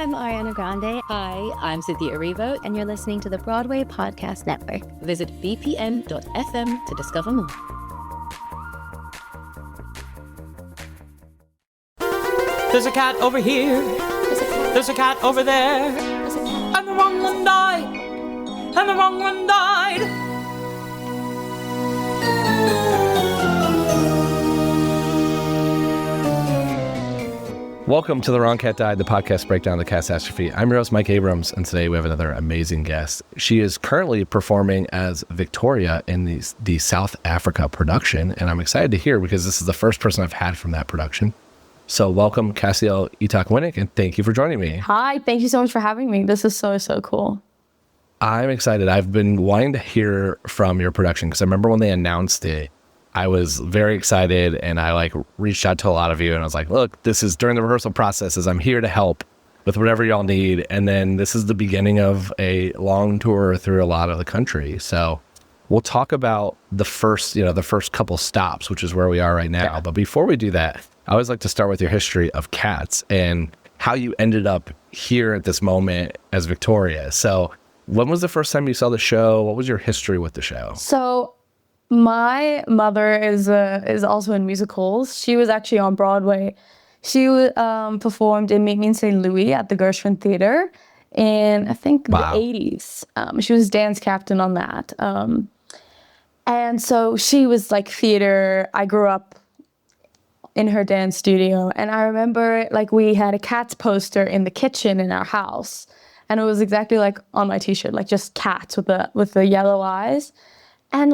I'm Ariana Grande. Hi, I'm Cynthia Erivo. And you're listening to the Broadway Podcast Network. Visit bpn.fm to discover more. There's a cat over here. There's a cat over there. And the wrong one died. And the wrong one died. Welcome to The Wrong Cat Died, the podcast breakdown of the catastrophe. I'm your host, Mike Abrams, and today we have another amazing guest. She is currently performing as Victoria in the South Africa production, and I'm excited to hear because this is the first person I've had from that production. So welcome, Cassiel Eatock-Winnik, and thank you for joining me. Hi, thank you so much for having me. This is so cool. I'm excited. I've been wanting to hear from your production because I remember when they announced it, I was very excited, and I reached out to a lot of you, and I was like, look, this is during the rehearsal processes. I'm here to help with whatever y'all need. And then this is the beginning of a long tour through a lot of the country. So we'll talk about the first couple stops, which is where we are right now. Yeah. But before we do that, I always like to start with your history of cats and how you ended up here at this moment as Victoria. So when was the first time you saw the show? What was your history with the show? So my mother is also in musicals. She was actually on Broadway. She performed in Meet Me in St. Louis at the Gershwin Theater in, I think, the 80s. She was dance captain on that. And so she was like theater. I grew up in her dance studio. And I remember we had a Cats poster in the kitchen in our house. And it was exactly like on my t-shirt, just cats with the yellow eyes. And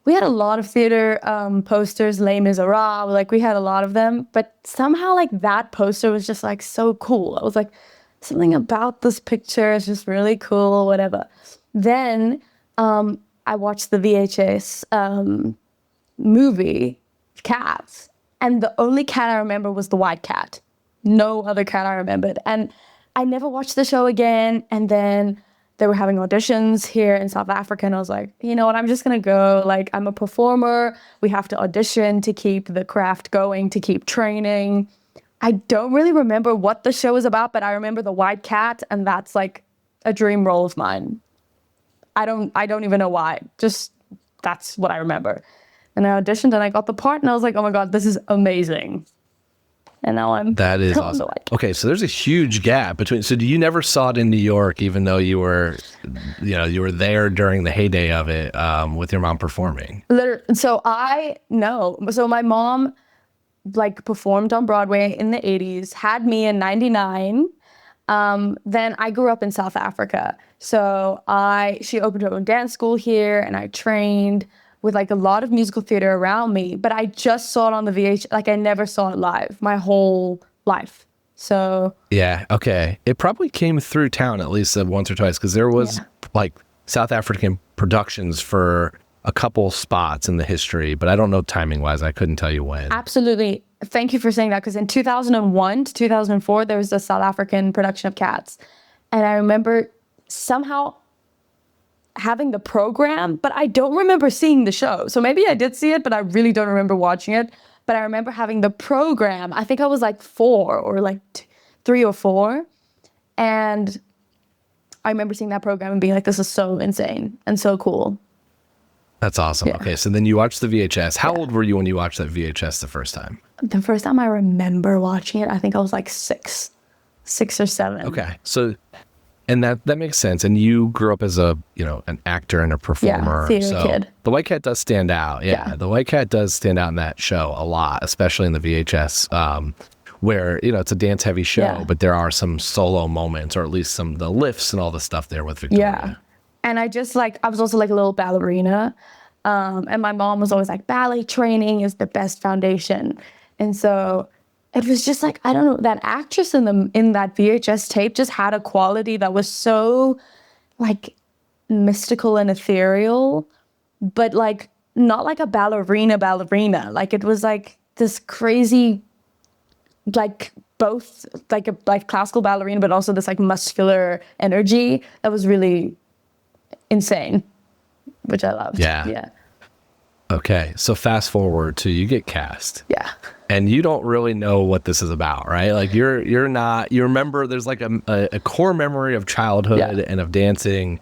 we had a lot of theater posters, Les Miserables, we had a lot of them, but somehow that poster was just so cool. I was like, something about this picture is just really cool, whatever. Then I watched the VHS movie, Cats, and the only cat I remember was the white cat. No other cat I remembered. And I never watched the show again, and then they were having auditions here in South Africa, and I was like, you know what, I'm just gonna go. I'm a performer. We have to audition to keep the craft going, to keep training. I don't really remember what the show is about, but I remember the white cat, and that's a dream role of mine. I don't even know why. Just that's what I remember. And I auditioned, and I got the part, and I was like, oh my God, this is amazing. And now that is awesome. Okay, so there's a huge gap between. So you never saw it in New York, even though you were there during the heyday of it with your mom performing. So my mom performed on Broadway in the 80s, had me in 99. Then I grew up in South Africa. So she opened her own dance school here, and I trained with a lot of musical theater around me, but I just saw it on the VH. I never saw it live my whole life. So yeah, okay. It probably came through town at least once or twice because there was South African productions for a couple spots in the history, but I don't know timing wise. I couldn't tell you when. Absolutely. Thank you for saying that, because in 2001 to 2004, there was a South African production of Cats. And I remember somehow having the program, but I don't remember seeing the show. So maybe I did see it, but I really don't remember watching it. But I remember having the program. I think I was 4 or 3 or 4. And I remember seeing that program and being like, this is so insane and so cool. That's awesome. Yeah. Okay, so then you watched the VHS. How old were you when you watched that VHS the first time? The first time I remember watching it, I think I was 6 or 7. Okay, so... And that makes sense. And you grew up as an actor and a performer. Yeah, theater kid. The white cat does stand out. Yeah, the white cat does stand out in that show a lot, especially in the VHS, where it's a dance heavy show, but there are some solo moments, or at least the lifts and all the stuff there with Victoria. Yeah, and I just I was also a little ballerina, and my mom was always ballet training is the best foundation, and so. It was just I don't know, that actress in that VHS tape just had a quality that was so mystical and ethereal, but not like a ballerina. It was this crazy, both a classical ballerina, but also this muscular energy that was really insane, which I loved. Yeah. Okay, so fast forward to you get cast. Yeah. And you don't really know what this is about, right? Like you remember there's like a core memory of childhood and of dancing,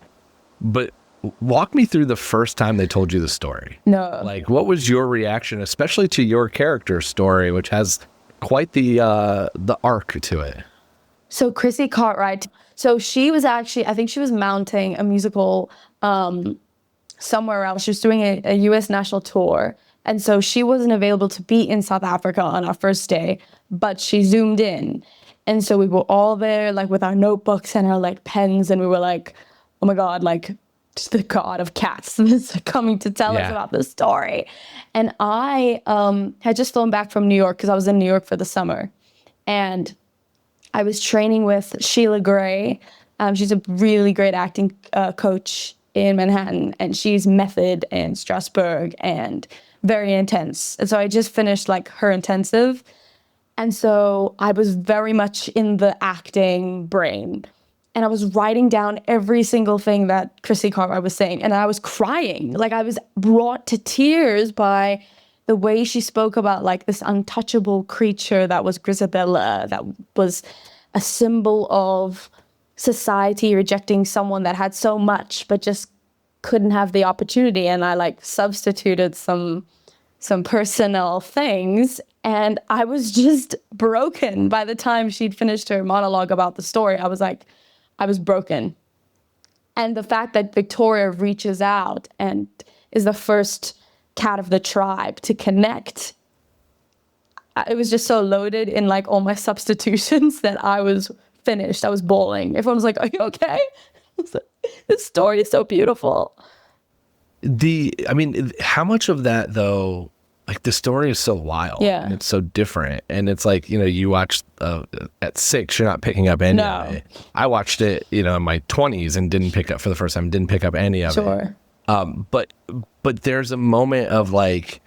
but walk me through the first time they told you the story. No. Like what was your reaction, especially to your character's story, which has quite the arc to it? So Chrissy Cartwright, so she was actually, I think she was mounting a musical somewhere else. She was doing a US national tour. And so she wasn't available to be in South Africa on our first day, but she zoomed in. And so we were all there, like with our notebooks and our like pens, and we were like, oh my God, like the god of cats is coming to tell us about the story. And I had just flown back from New York because I was in New York for the summer. And I was training with Sheila Gray. She's a really great acting coach in Manhattan, and she's method and Strasbourg and very intense. And so I just finished like her intensive. And so I was very much in the acting brain. And I was writing down every single thing that Chrissy Cartwright was saying. And I was crying. Like I was brought to tears by the way she spoke about like this untouchable creature that was Grisabella, that was a symbol of society rejecting someone that had so much, but just couldn't have the opportunity. And I like substituted some personnel things, and I was just broken. By the time she'd finished her monologue about the story, I was broken. And the fact that Victoria reaches out and is the first cat of the tribe to connect, it was just so loaded in like all my substitutions that I was finished. I was bawling. Everyone was like, are you okay? This story is so beautiful. How much of that though, like the story is so wild and it's so different, and it's like, you watch at 6, you're not picking up any of it. I watched it, in my 20s and didn't pick up for the first time, didn't pick up any of it. But there's a moment of like,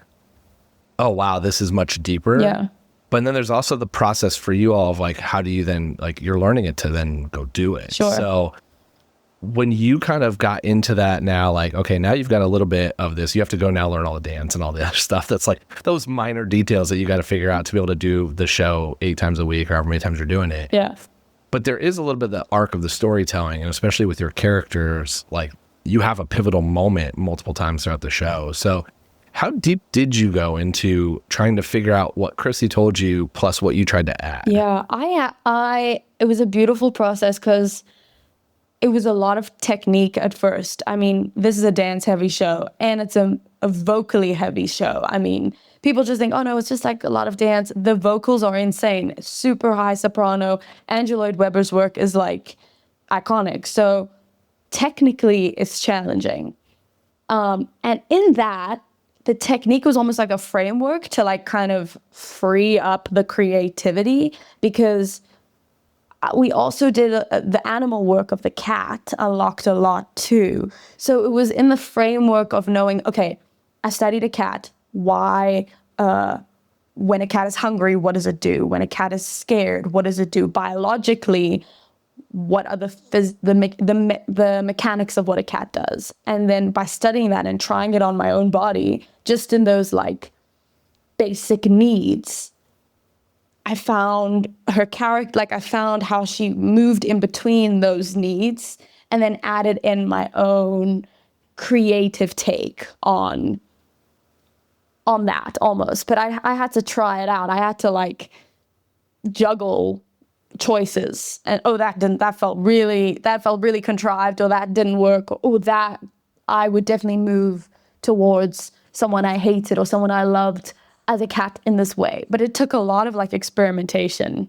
oh wow, this is much deeper. Yeah. But then there's also the process for you all of like, how do you then, like, you're learning it to then go do it. Sure. So when you kind of got into that now, like, okay, now you've got a little bit of this, you have to go now learn all the dance and all the other stuff. That's like those minor details that you got to figure out to be able to do the show 8 times a week or however many times you're doing it. Yeah. But there is a little bit of the arc of the storytelling, and especially with your characters, like you have a pivotal moment multiple times throughout the show. So how deep did you go into trying to figure out what Chrissy told you plus what you tried to add? Yeah, it was a beautiful process because it was a lot of technique at first. I mean, this is a dance-heavy show, and it's a vocally heavy show. I mean, people just think, oh no, it's just like a lot of dance. The vocals are insane, super high soprano. Andrew Lloyd Webber's work is like iconic. So technically, it's challenging. And in that, the technique was almost like a framework to like kind of free up the creativity, because we also did the animal work of the cat unlocked a lot too. So it was in the framework of knowing, okay, I studied a cat. Why, when a cat is hungry, what does it do? When a cat is scared, what does it do? Biologically, what are the mechanics of what a cat does? And then by studying that and trying it on my own body, just in those like basic needs, I found her character, like I found how she moved in between those needs and then added in my own creative take on that almost. But I had to try it out. I had to like juggle choices, and that felt really contrived, or that didn't work, or that I would definitely move towards someone I hated or someone I loved as a cat in this way. But it took a lot of like experimentation,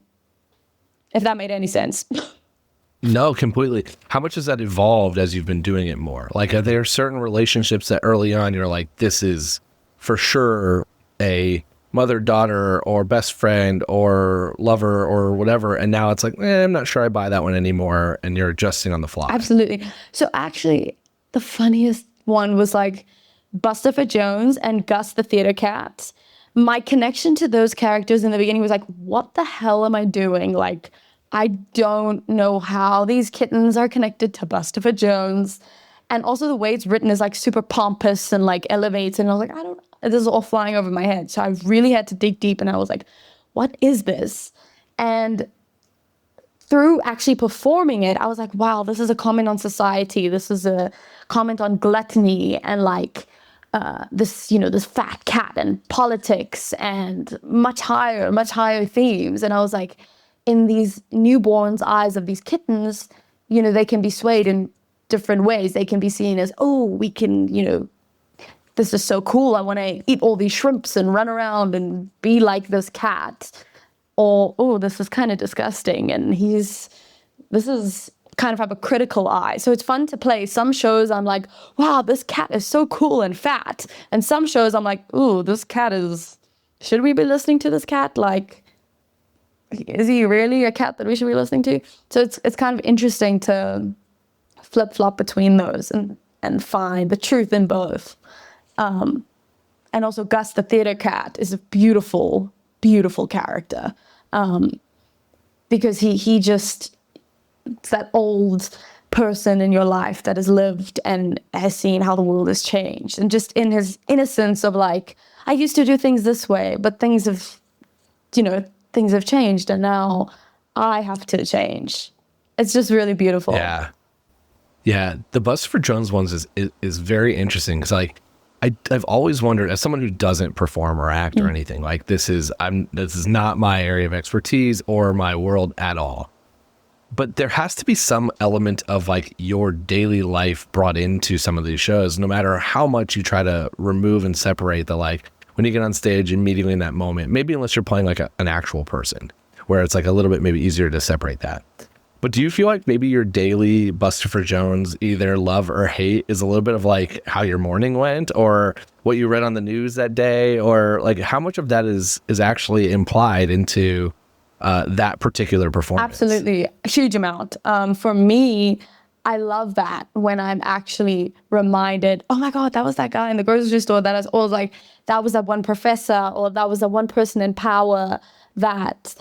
if that made any sense. No, completely. How much has that evolved as you've been doing it more? Like, are there certain relationships that early on you're like, this is for sure a mother-daughter or best friend or lover or whatever, and now it's like, I'm not sure I buy that one anymore, and you're adjusting on the fly? Absolutely. So actually, the funniest one was like Bustopher Jones and Gus the theater cat. My connection to those characters in the beginning was like, what the hell am I doing? Like, I don't know how these kittens are connected to Bustopher Jones. And also the way it's written is like super pompous and like elevated. And I was like, this is all flying over my head. So I really had to dig deep, and I was like, what is this? And through actually performing it, I was like, wow, this is a comment on society. This is a comment on gluttony and like this fat cat and politics and much higher themes. And I was like, in these newborns' eyes of these kittens, they can be swayed in different ways. They can be seen as, oh, we can, this is so cool. I want to eat all these shrimps and run around and be like this cat. Or, oh, this is kind of disgusting. And this is kind of have a critical eye. So it's fun to play. Some shows I'm like, wow, this cat is so cool and fat. And some shows I'm like, ooh, should we be listening to this cat? Like, is he really a cat that we should be listening to? So it's kind of interesting to flip-flop between those and find the truth in both. And also Gus the theater cat is a beautiful, beautiful character, because it's that old person in your life that has lived and has seen how the world has changed, and just in his innocence of like, I used to do things this way, but things have changed, and now I have to change. It's just really beautiful. Yeah, the Buster Jones ones is very interesting, because like I've always wondered, as someone who doesn't perform or act or anything, like this is not my area of expertise or my world at all. But there has to be some element of like your daily life brought into some of these shows, no matter how much you try to remove and separate the, like, when you get on stage immediately in that moment, maybe unless you're playing like an actual person, where it's like a little bit maybe easier to separate that. But do you feel like maybe your daily Buster Jones, either love or hate, is a little bit of like how your morning went, or what you read on the news that day, or like how much of that is actually implied into that particular performance? Absolutely, a huge amount. For me, I love that when I'm actually reminded, oh my God, that was that guy in the grocery store that is always like, that was that one professor, or that was that one person in power that,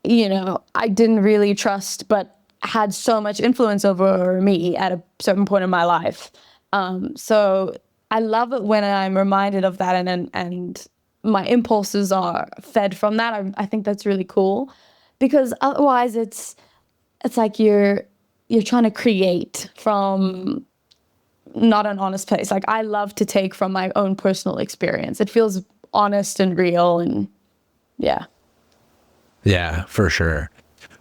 I didn't really trust, but had so much influence over me at a certain point in my life. So I love it when I'm reminded of that, and my impulses are fed from that. I think that's really cool, because otherwise it's like you're trying to create from not an honest place. Like, I love to take from my own personal experience. It feels honest and real, and yeah. Yeah, for sure.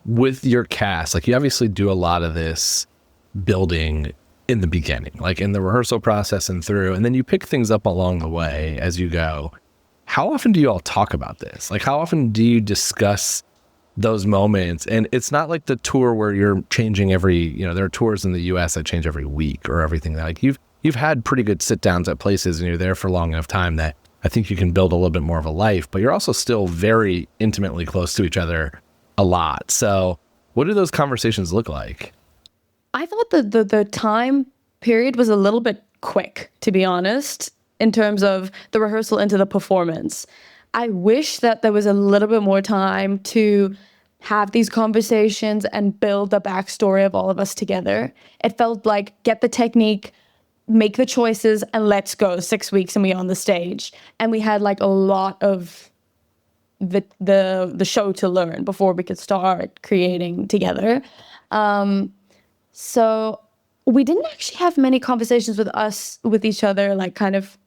With your cast, like, you obviously do a lot of this building in the beginning, like in the rehearsal process and through, and then you pick things up along the way as you go. How often do you all talk about this? Like, how often do you discuss those moments? And it's not like the tour where you're changing every, there are tours in the US that change every week or everything. Like, you've had pretty good sit downs at places, and you're there for long enough time that I think you can build a little bit more of a life, but you're also still very intimately close to each other a lot. So what do those conversations look like? I thought the time period was a little bit quick, to be honest, in terms of the rehearsal into the performance. I wish that there was a little bit more time to have these conversations and build the backstory of all of us together. It felt like, get the technique, make the choices, and let's go. 6 weeks and we're on the stage. And we had like a lot of the show to learn before we could start creating together. So we didn't actually have many conversations with each other, like kind of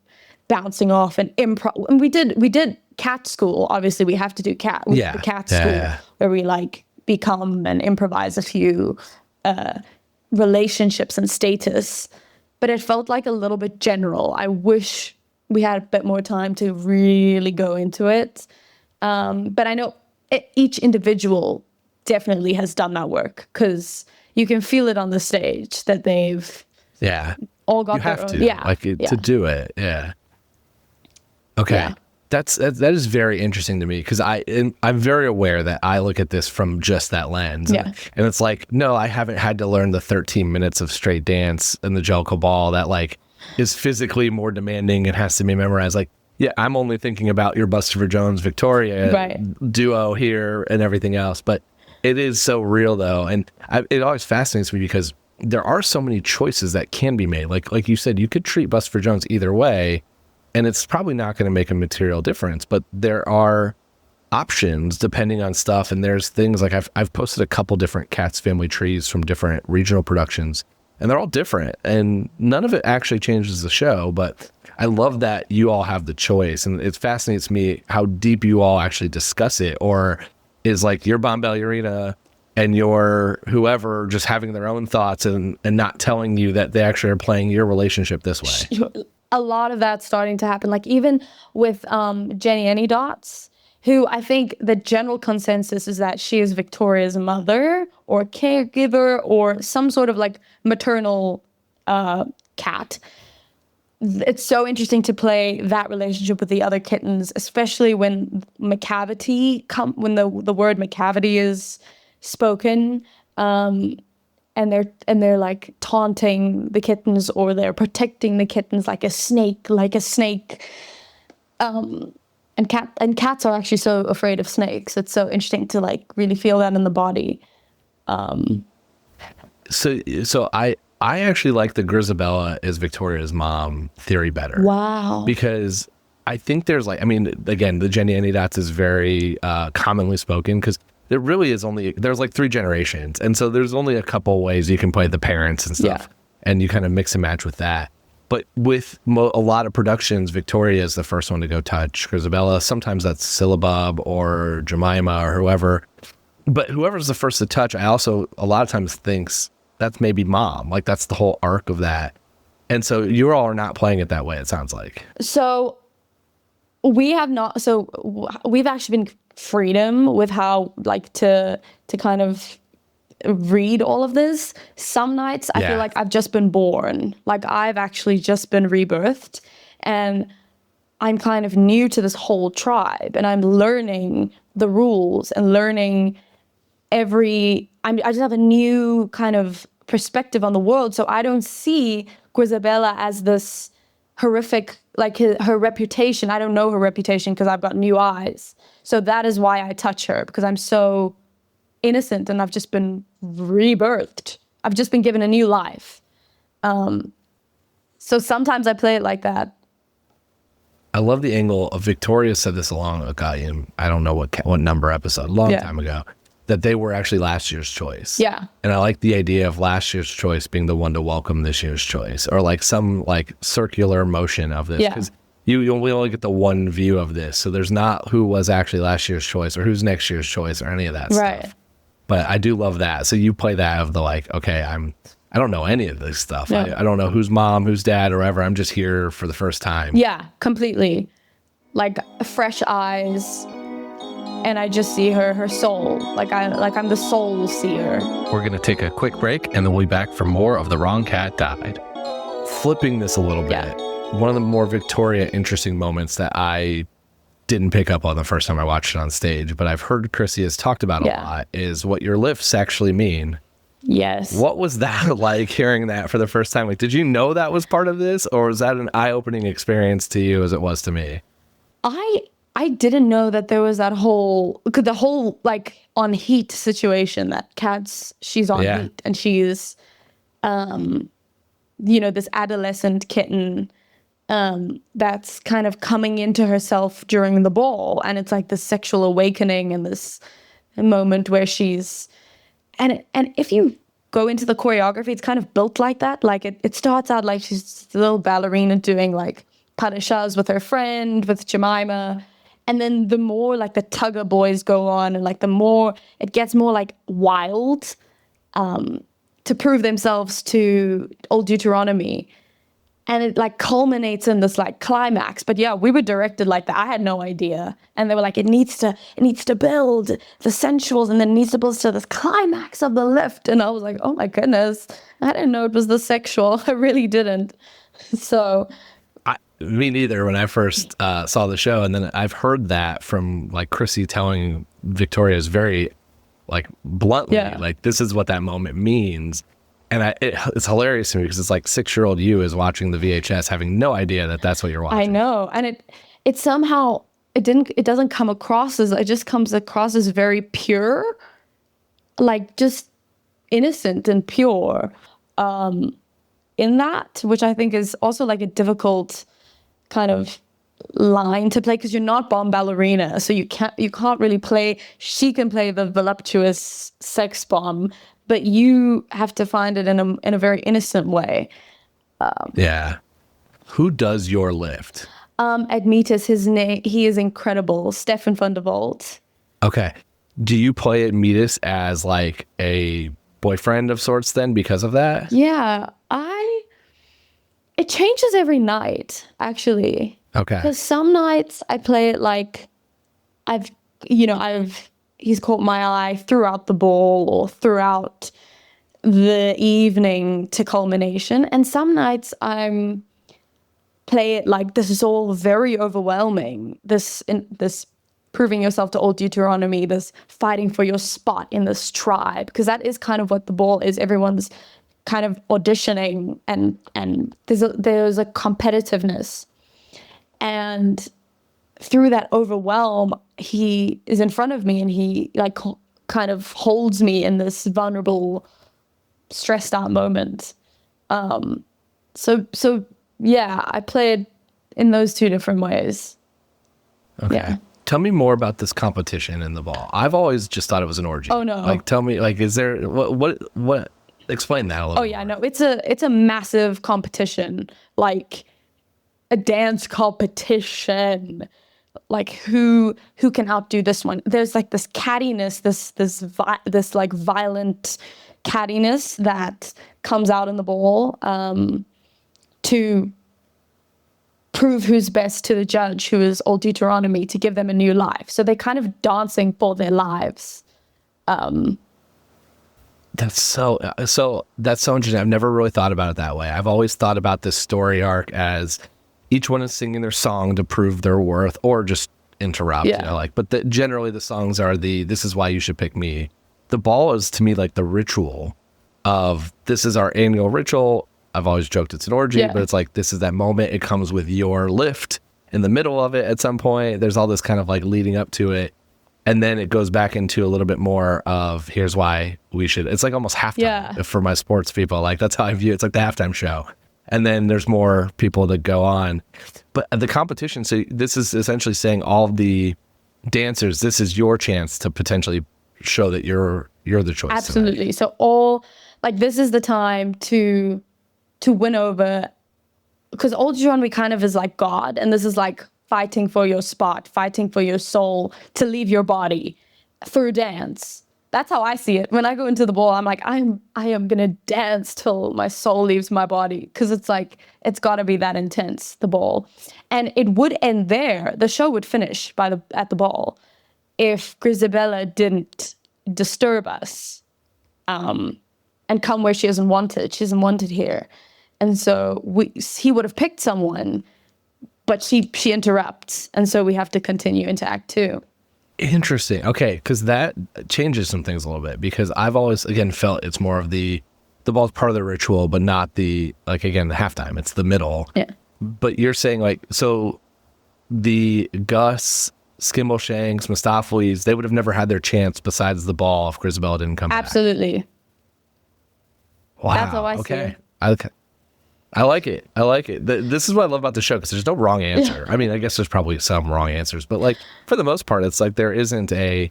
bouncing off and improv. And we did cat school. Obviously, we have to do cat school, where we like become and improvise a few relationships and status. But it felt like a little bit general. I wish we had a bit more time to really go into it. But I know each individual definitely has done that work, because you can feel it on the stage that they've all got their own. To do it. Yeah. Okay. Yeah. That is very interesting to me, because I'm very aware that I look at this from just that lens. Yeah. And it's like, no, I haven't had to learn the 13 minutes of straight dance and the Jellicle Ball that like is physically more demanding and has to be memorized. Like, yeah, I'm only thinking about your Buster Jones Victoria duo here and everything else. But it is so real, though. And it always fascinates me, because there are so many choices that can be made. Like you said, you could treat Buster Jones either way, and it's probably not going to make a material difference, but there are options depending on stuff. And there's things like I've posted a couple different Cats family trees from different regional productions, and they're all different, and none of it actually changes the show. But I love that you all have the choice, and it fascinates me how deep you all actually discuss it, or is like your Bomb Ballerina and your whoever just having their own thoughts and not telling you that they actually are playing your relationship this way. A lot of that's starting to happen. Like even with Jenny Any Dots, who I think the general consensus is that she is Victoria's mother or caregiver or some sort of like maternal cat. It's so interesting to play that relationship with the other kittens, especially when when the word macavity is spoken, and they're like taunting the kittens, or they're protecting the kittens like a snake. And cats are actually so afraid of snakes. It's so interesting to like really feel that in the body. So I actually like the Grisabella is Victoria's mom theory better. Wow. Because I think there's like, I mean, again, the Jenny Any Dots is very commonly spoken, because there really is there's like 3 generations. And so there's only a couple ways you can play the parents and stuff. Yeah. And you kind of mix and match with that. But with a lot of productions, Victoria is the first one to go touch Grisabella. Sometimes that's Syllabub or Jemima or whoever. But whoever's the first to touch, I also a lot of times thinks that's maybe mom. Like that's the whole arc of that. And so you all are not playing it that way, it sounds like. So we have not. So we've actually been freedom with how like to kind of read all of this. Some nights I feel like I've just been born, like I've actually just been rebirthed, and I'm kind of new to this whole tribe, and I'm learning the rules and learning I just have a new kind of perspective on the world. So I don't see Grisabella as this horrific, like her reputation. I don't know her reputation because I've got new eyes. So that is why I touch her, because I'm so innocent and I've just been rebirthed. I've just been given a new life. So sometimes I play it like that. I love the angle of Victoria said this along ago, I don't know what number episode, long time ago, that they were actually last year's choice. Yeah. And I like the idea of last year's choice being the one to welcome this year's choice, or like some like circular motion of this. Because we only get the one view of this. So there's not who was actually last year's choice or who's next year's choice or any of that stuff. But I do love that. So you play that of the like, okay, I don't know any of this stuff. No. I don't know who's mom, who's dad, or whatever. I'm just here for the first time. Yeah, completely. Like fresh eyes, and I just see her soul. Like I'm the soul seer. We're gonna take a quick break, and then we'll be back for more of The Wrong Cat Died. Flipping this a little bit, one of the more Victoria interesting moments that I didn't pick up on the first time I watched it on stage, but I've heard Chrissy has talked about a lot, is what your lifts actually mean. Yes. What was that like, hearing that for the first time? Like, did you know that was part of this, or was that an eye-opening experience to you as it was to me? I didn't know that there was the whole like on heat situation, that she's on heat, and she's this adolescent kitten that's kind of coming into herself during the ball, and it's like this sexual awakening and this moment where she's and if you go into the choreography, it's kind of built like that. Like it starts out like she's a little ballerina doing like padishahs with her friend, with Jemima, and then the more like the tugger boys go on, and like the more it gets more like wild to prove themselves to Old Deuteronomy. And it like culminates in this like climax. But yeah, we were directed like that. I had no idea. And they were like, it needs to build the sensuals, and then it needs to build to this climax of the lift. And I was like, oh my goodness, I didn't know it was the sexual. I really didn't. So me neither when I first saw the show. And then I've heard that from like Chrissy telling Victoria's very like bluntly, like this is what that moment means. And it's hilarious to me because it's like 6-year-old you is watching the VHS having no idea that that's what you're watching. I know. And it somehow, it doesn't come across as, it just comes across as very pure, like just innocent and pure. in that, which I think is also like a difficult kind of line to play because you're not bomb ballerina, so you can't really play. She can play the voluptuous sex bomb, but you have to find it in a very innocent way. Yeah. Who does your lift? Admetus, his name, he is incredible. Stefan van der Volt. Okay. Do you play Admetus as like a boyfriend of sorts then because of that? Yeah, it changes every night, actually. Okay. Because some nights I play it like he's caught my eye throughout the ball or throughout the evening to culmination. And some nights I'm play it like this is all very overwhelming. This proving yourself to Old Deuteronomy, this fighting for your spot in this tribe, because that is kind of what the ball is. Everyone's kind of auditioning, and there's a competitiveness, and through that overwhelm, he is in front of me, and he like kind of holds me in this vulnerable, stressed out moment. So yeah, I played in those two different ways. Okay. Yeah. Tell me more about this competition in the ball. I've always just thought it was an orgy. Oh, no. Like, tell me, like, is there what? Explain that a little. Oh yeah, no, it's a massive competition, like a dance competition. Like who can outdo this one? There's like this cattiness, this like violent cattiness that comes out in the ball to prove who's best to the judge, who is Old Deuteronomy, to give them a new life. So they're kind of dancing for their lives. That's so interesting. I've never really thought about it that way. I've always thought about this story arc as each one is singing their song to prove their worth or just interrupt, Yeah. but generally the songs are this is why you should pick me. The ball is to me like the ritual of this is our annual ritual. I've always joked it's an orgy, Yeah. but it's like this is that moment. It comes with your lift in the middle of it at some point. There's all this kind of like leading up to it. And then it goes back into a little bit more of here's why we should. It's like almost halftime Yeah. for my sports people. Like that's how I view it. It's like the halftime show. And then there's more people that go on. But the competition, so this is essentially saying all the dancers, this is your chance to potentially show that you're the choice. Absolutely. Tonight. So this is the time to win over, because Old Deuteronomy kind of is like God, and this is like fighting for your spot, fighting for your soul, to leave your body through dance. That's how I see it. When I go into the ball, I'm like, I am gonna dance till my soul leaves my body, because it's like it's got to be that intense, the ball. And it would end there. The show would finish at the ball if Grisabella didn't disturb us and come where she isn't wanted. She isn't wanted here. And so he would have picked someone, but she interrupts. And so we have to continue into Act 2. Interesting. Okay, because that changes some things a little bit, because I've always, again, felt it's more of the ball's part of the ritual, but not the halftime. It's the middle. Yeah. But you're saying so the Gus, Skimbleshanks, Mistopheles, they would have never had their chance besides the ball if Grisabella didn't come back. Absolutely. Wow. That's how I see it. I like it. I like it. This is what I love about the show, because there's no wrong answer. I mean, I guess there's probably some wrong answers, but like for the most part, it's like there isn't a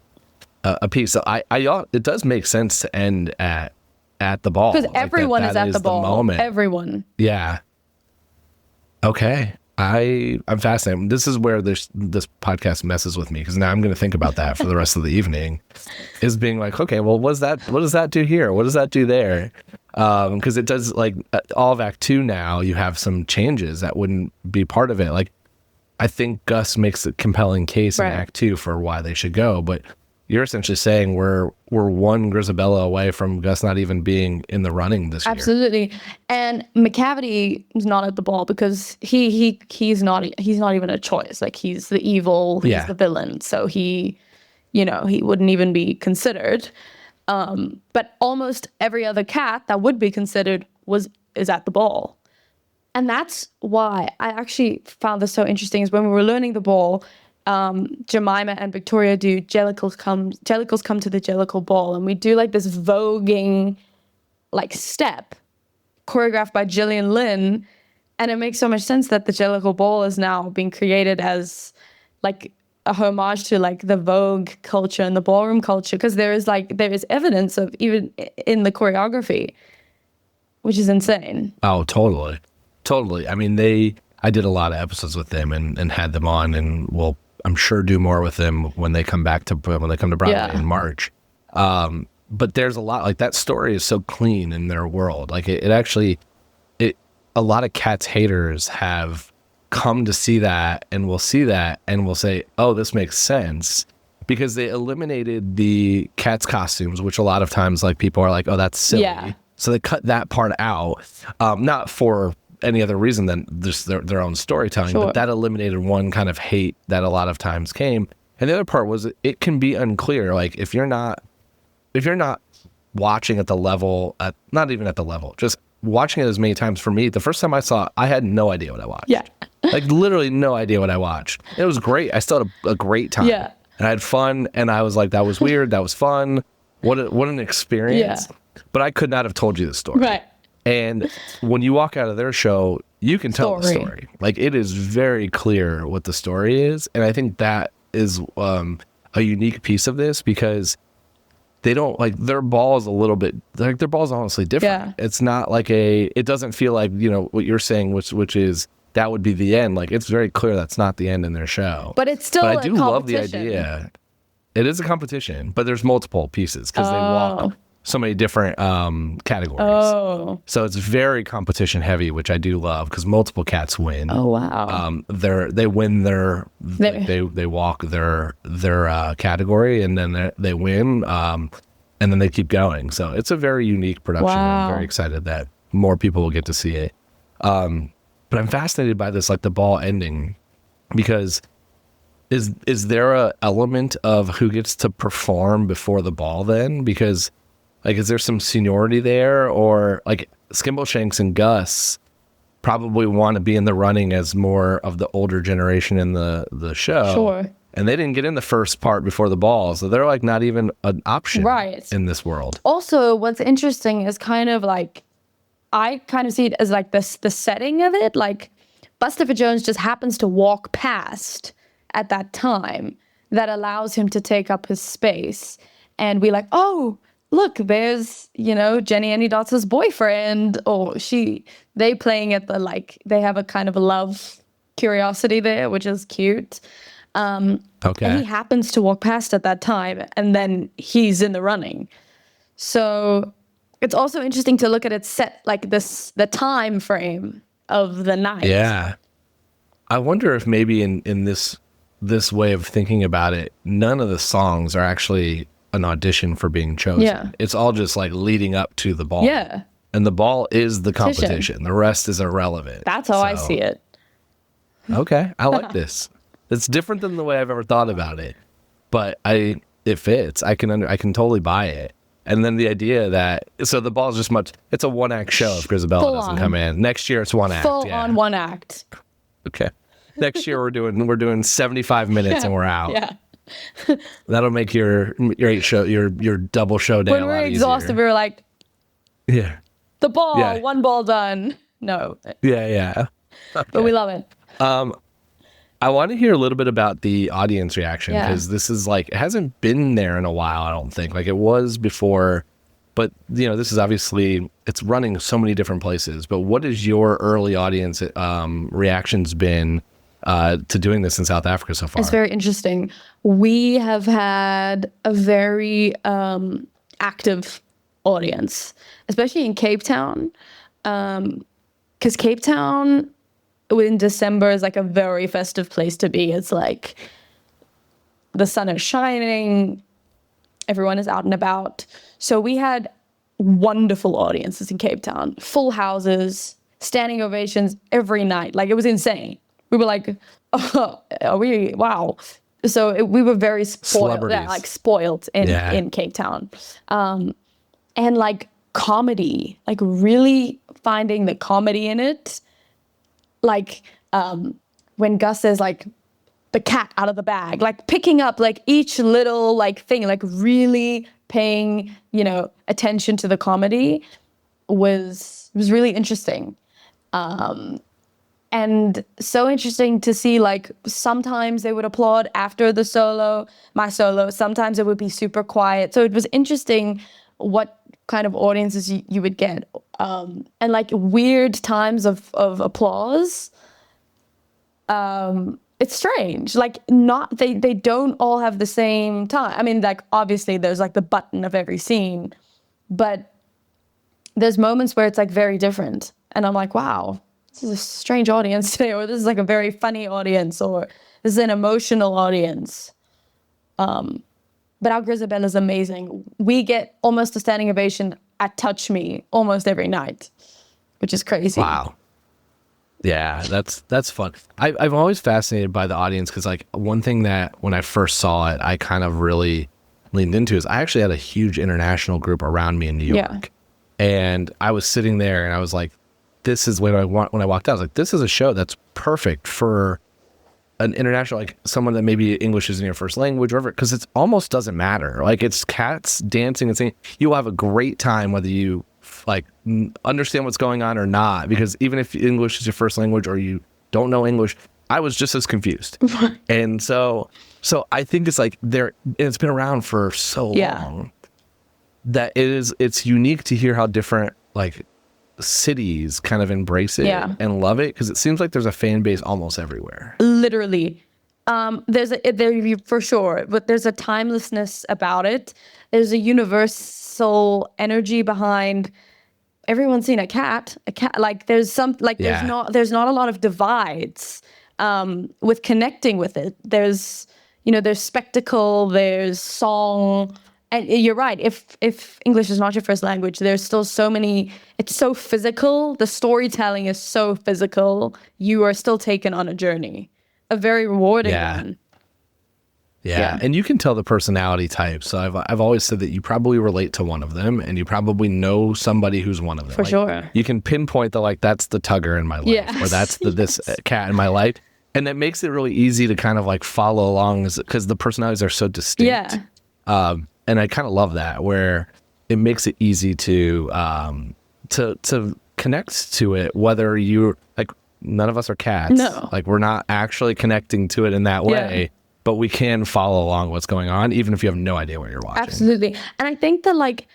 piece. So it does make sense to end at the ball, because everyone is at the ball. Moment. Everyone. Yeah. Okay. I'm fascinated. This is where this podcast messes with me, because now I'm going to think about that for the rest of the evening, is being like, okay, well, what does that do here? What does that do there? Because it does, like, all of Act 2 now, you have some changes that wouldn't be part of it. Like, I think Gus makes a compelling case in Act 2 for why they should go, but you're essentially saying we're one Grisabella away from Gus not even being in the running this year. Absolutely. And McCavity is not at the ball because he's not even a choice. Like, he's the evil, he's the villain. So he wouldn't even be considered. But almost every other cat that would be considered is at the ball. And that's why I actually found this so interesting, is when we were learning the ball, Jemima and Victoria do Jellicles come to the Jellicle Ball, and we do like this voguing like step choreographed by Gillian Lynn. And it makes so much sense that the Jellicle Ball is now being created as like a homage to like the Vogue culture and the ballroom culture, because there is evidence of even in the choreography, which is insane. Oh, totally. I mean, I did a lot of episodes with them and had them on, and will, I'm sure, do more with them when they come to Broadway in March. But there's a lot, like, that story is so clean in their world. Like it actually, a lot of Cats haters have come to see that and will see that and will say, oh, this makes sense, because they eliminated the Cats costumes, which a lot of times, like, people are like, oh, that's silly. Yeah. So they cut that part out, not for any other reason than just their own storytelling, but that eliminated one kind of hate that a lot of times came. And the other part was it can be unclear. Like, if you're not watching at the level, not even at the level, just watching it as many times. For me, the first time I saw it, I had no idea what I watched. Yeah. Like, literally no idea what I watched. It was great. I still had a great time. Yeah. And I had fun, and I was like, that was weird, that was fun. What an experience. Yeah. But I could not have told you the story. Right. And when you walk out of their show, you can tell the story. Like, it is very clear what the story is. And I think that is a unique piece of this, because they don't, like, their ball is a little bit, like, their ball is honestly different. Yeah. It's not like it doesn't feel like, you know, what you're saying, which is that would be the end. Like, it's very clear that's not the end in their show. But it's still I do love the idea. It is a competition, but there's multiple pieces, because they walk so many different categories. Oh. So it's very competition heavy, which I do love, because multiple cats win. Oh, wow. They win they walk their category, and then they win, and then they keep going. So it's a very unique production. Wow. I'm very excited that more people will get to see it. But I'm fascinated by this, like, the ball ending, because is there a element of who gets to perform before the ball then? Because, like, is there some seniority there? Or, like, Skimbleshanks and Gus probably want to be in the running as more of the older generation in the show. Sure. And they didn't get in the first part before the ball, so they're, like, not even an option in this world. Also, what's interesting is kind of, like, I kind of see it as, like, the setting of it. Like, Buster Jones just happens to walk past at that time that allows him to take up his space. And be like, oh, look, there's, you know, Jenny Annie Dots' boyfriend, or they playing at the, like, they have a kind of a love curiosity there, which is cute. Okay. And he happens to walk past at that time, and then he's in the running. So it's also interesting to look at it set, like, the time frame of the night. Yeah. I wonder if maybe in this way of thinking about it, none of the songs are actually an audition for being chosen. Yeah. It's all just, like, leading up to the ball. Yeah. And the ball is the competition. The rest is irrelevant. That's how I see it. Okay. I like this. It's different than the way I've ever thought about it, but it fits. I can totally buy it. And then the idea that, so the ball is just it's a one-act show if Grisabella doesn't come in. Next year it's one act. Full on one act. Okay. Next year we're doing 75 minutes and we're out. Yeah. That'll make your 8 show, your double showdown a lot easier. When we're exhausted, we were like, yeah, the ball, one ball done. No. Yeah. Okay. But we love it. I want to hear a little bit about the audience reaction, because this is, like, it hasn't been there in a while, I don't think. Like, it was before, but, you know, this is obviously, it's running so many different places. But what has your early audience reactions been to doing this in South Africa so far? It's very interesting. We have had a very active audience, especially in Cape Town, because Cape Town in December is, like, a very festive place to be. It's like the sun is shining, everyone is out and about. So we had wonderful audiences in Cape Town, full houses, standing ovations every night. Like, it was insane. We were like, oh, wow. So we were very spoiled, spoiled in Cape Town. And, like, comedy, like, really finding the comedy in it. Like, when Gus says, like, the cat out of the bag, like, picking up, like, each little, like, thing, like, really paying, you know, attention to the comedy. was really interesting. And so interesting to see, like, sometimes they would applaud after the solo, my solo, sometimes it would be super quiet. So it was interesting what kind of audiences you would get. And like weird times of applause. It's strange. Like they don't all have the same time. I mean, like obviously there's like the button of every scene, but there's moments where it's like very different. And I'm like, wow, this is a strange audience today, or this is like a very funny audience, or this is an emotional audience. But our Grisabelle is amazing. We get almost a standing ovation at Touch Me almost every night, which is crazy. Wow. Yeah, that's fun. I'm always fascinated by the audience because like one thing that when I first saw it, I kind of really leaned into is I actually had a huge international group around me in New York. Yeah. And I was sitting there and I was like, this is what I want. When I walked out, I was like, this is a show that's perfect for an international, like someone that maybe English isn't your first language or whatever, because it almost doesn't matter. Like it's cats dancing and singing. You will have a great time whether you like understand what's going on or not, because even if English is your first language or you don't know English, I was just as confused. And so I think it's like it's been around for so long that it's unique to hear how different like cities kind of embrace it and love it, because it seems like there's a fan base almost everywhere. Literally. There for sure, but there's a timelessness about it. There's a universal energy behind everyone's seen a cat, like there's some, like there's not a lot of divides with connecting with it. There's spectacle, there's song. And you're right. If English is not your first language, there's still so many. It's so physical. The storytelling is so physical. You are still taken on a journey, a very rewarding one. Yeah, and you can tell the personality type. So I've always said that you probably relate to one of them, and you probably know somebody who's one of them. For sure. You can pinpoint that's the Tugger in my life, or that's this cat in my life, and that makes it really easy to kind of like follow along because the personalities are so distinct. Yeah. And I kind of love that, where it makes it easy to connect to it, whether you're like, none of us are cats. No. Like we're not actually connecting to it in that way, but we can follow along what's going on, even if you have no idea what you're watching. Absolutely. And I think that like,